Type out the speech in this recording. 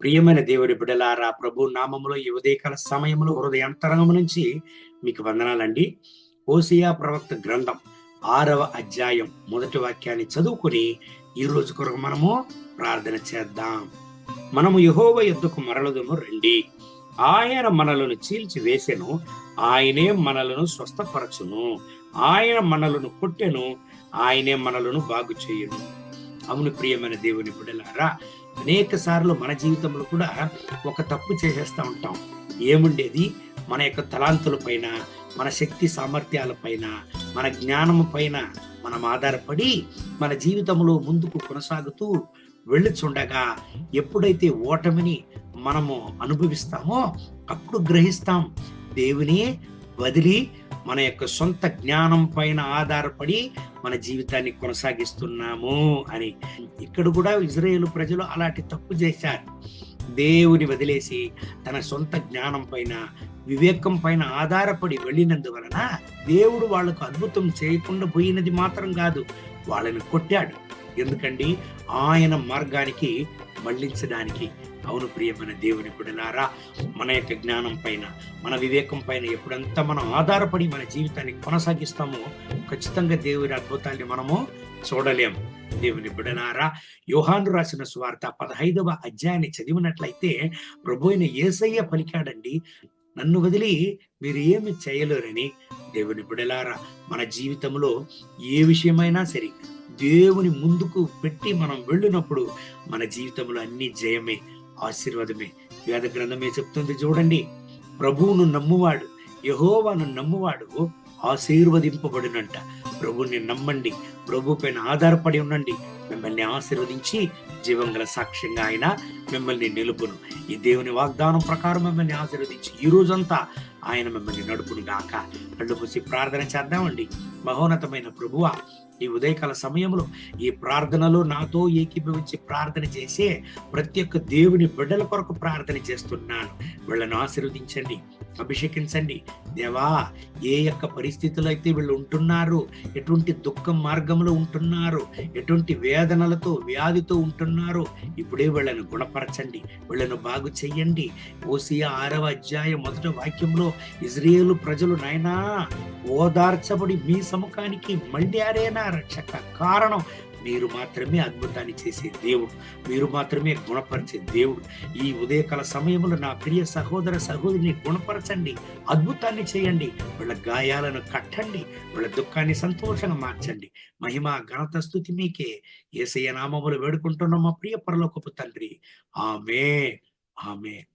ప్రియమైన దేవుని బిడ్డలారా, ప్రభు నామములో ఈ ఉదయకాల సమయంలో హృదయాంతరంగము నుంచి మీకు వందనాలండి. హోషేయ ప్రవక్త గ్రంథం 6వ అధ్యాయం మొదటి వాక్యాన్ని చదువుకుని ఈ రోజు కొరకు మనము ప్రార్థన చేద్దాం. మనము యెహోవా యొద్దకు మరలుదము రండి. ఆయన మనలను చీల్చి వేసెను, ఆయనే మనలను స్వస్థపరచును. ఆయన మనలను కొట్టెను, ఆయనే మనలను బాగు చేయును. అవును ప్రియమైన దేవుని బిడ్డలారా, అనేక సార్లు మన జీవితంలో కూడా ఒక తప్పు చేసేస్తా ఉంటాం. ఏముండేది? మన యొక్క తలాంతుల పైన, మన శక్తి సామర్థ్యాల పైన, మన జ్ఞానము పైన మనం ఆధారపడి మన జీవితంలో ముందుకు కొనసాగుతూ వెళ్ళుచుండగా ఎప్పుడైతే ఓటమిని మనము అనుభవిస్తామో అప్పుడు గ్రహిస్తాం, దేవుని వదిలి మన యొక్క సొంత జ్ఞానం పైన ఆధారపడి మన జీవితాన్ని కొనసాగిస్తున్నాము అని. ఇక్కడ కూడా ఇజ్రాయేలు ప్రజలు అలాంటి తప్పు చేశారు. దేవుని వదిలేసి తన సొంత జ్ఞానం పైన, వివేకం పైన ఆధారపడి వెళ్ళినందువలన దేవుడు వాళ్లకు అద్భుతం చేయకుండా పోయినది మాత్రం కాదు, వాళ్ళని కొట్టాడు. ఎందుకండి? ఆయన మార్గానికి మళ్లించడానికి. అవును ప్రియమైన దేవుని బిడ్డలారా, మన యొక్క జ్ఞానం పైన, మన వివేకం పైన ఎప్పుడంతా మనం ఆధారపడి మన జీవితాన్ని కొనసాగిస్తామో ఖచ్చితంగా దేవుని అద్భుతాన్ని మనము చూడలేము. దేవుని బిడ్డలారా, యోహాను రాసిన సువార్త 15వ అధ్యాయాన్ని చదివినట్లయితే ప్రభు అయిన యేసయ్య పలికాడండి, నన్ను వదిలి మీరు ఏమి చేయలేరని. దేవుని బిడ్డలారా, మన జీవితంలో ఏ విషయమైనా సరే దేవుని ముందుకు పెట్టి మనం వెళ్ళినప్పుడు మన జీవితంలో అన్ని జయమే, ఆశీర్వాదమే. వేద గ్రంథమే చెప్తుంది చూడండి, ప్రభువును నమ్మువాడు, యెహోవాను నమ్మువాడు ఆశీర్వదింపబడినంట. ప్రభుని నమ్మండి, ప్రభు పైన ఆధారపడి ఉండండి, మిమ్మల్ని ఆశీర్వదించి జీవం గల సాక్ష్యంగా ఆయన మిమ్మల్ని నిలుపును. ఈ దేవుని వాగ్దానం ప్రకారం మిమ్మల్ని ఆశీర్వదించి ఈ రోజంతా ఆయన మిమ్మల్ని నడుపును గాక. కళ్ళు మూసి ప్రార్థన చేద్దామండి. మహోన్నతమైన ప్రభువా, ఈ ఉదయకాల సమయంలో ఈ ప్రార్థనలో నాతో ఏకీభవించి ప్రార్థన చేసే ప్రతి ఒక్క దేవుని బిడ్డల కొరకు ప్రార్థన చేస్తున్నాను. వీళ్ళను ఆశీర్వదించండి, అభిషేకించండి. దేవా, ఏ యొక్క పరిస్థితుల్లో అయితే వీళ్ళు ఉంటున్నారు, ఎటువంటి దుఃఖం మార్గంలో ఉంటున్నారు, ఎటువంటి వేదనలతో వ్యాధితో ఉంటున్నారు, ఇప్పుడే వీళ్ళను గుణపరచండి, వీళ్ళను బాగు చెయ్యండి. హోషేయ 6వ అధ్యాయం మొదటి వాక్యంలో ఇజ్రాయేలు ప్రజలు నాయనా ఓదార్చబడి మీ సముఖానికి మళ్ళారేనా రక్షక. కారణం మీరు మాత్రమే అద్భుతాన్ని చేసే దేవుడు, మీరు మాత్రమే గుణపరిచే దేవుడు. ఈ ఉదయకాల సమయంలో నా ప్రియ సహోదర సహోదరిని గుణపరచండి, అద్భుతాన్ని చేయండి, వీళ్ళ గాయాలను కట్టండి, వీళ్ళ దుఃఖాన్ని సంతోషంగా మార్చండి. మహిమ ఘనత స్తుతి మీకే. యేసయ్య నామములో వేడుకుంటున్నాం మా ప్రియ పరలోకపు తండ్రి. ఆమేన్, ఆమేన్.